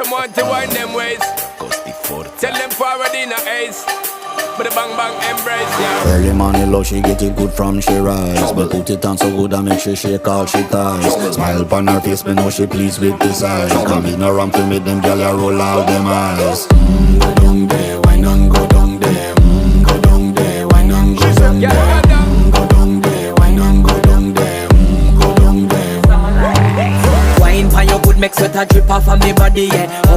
them want to wind them ways. Tell them forward in a ace. But the bang bang embrace, yeah. Early morning love, she get it good from she rise. But put it on so good and make she shake all she ties. Smile upon her face, me know she pleased with this eyes. Come in around to make them gyal a roll out them eyes. Go down there, why not go down there? Go down there, why not go down there? Go down there, why not go down there? Go down there. Wine pan your good, make sweat a drip off of me body, yeah.